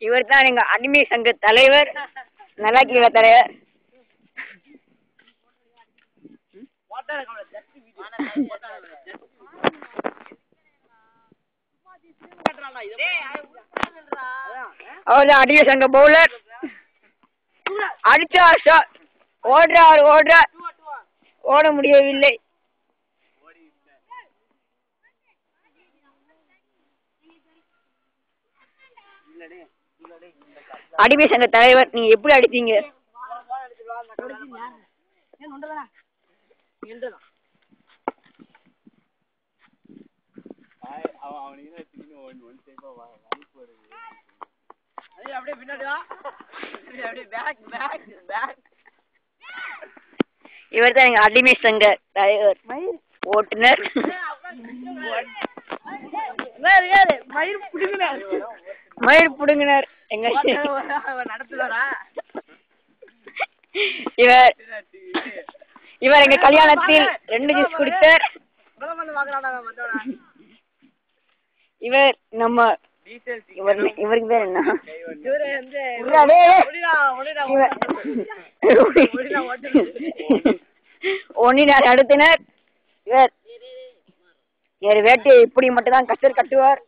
இவர் தான் எங்க அடிமை சங்க தலைவர். நல்லா இருக்கீங்களா தலைவர்? அவர்தான் அடிமை சங்க பவுலர். அடிச்சா ஓடுறார் ஓட முடியவில்லை. அடிமை சங்க தலைவர், நீங்க எப்படி அடித்தீங்க? இவர் தான் எங்க அடிமை சங்க தலைவர் ஓட்டுநர். மயிர் புடுங்கினர் எங்க இவர் எங்க கல்யாணத்தில் 2 ஜூஸ் குடித்தார். இவர் நம்ம இவருக்கு பேர் என்ன? ஒன்னினார் நடத்தினர். இவர் வேட்டையை இப்படி மட்டும் தான் கட்டர் கட்டுவார்.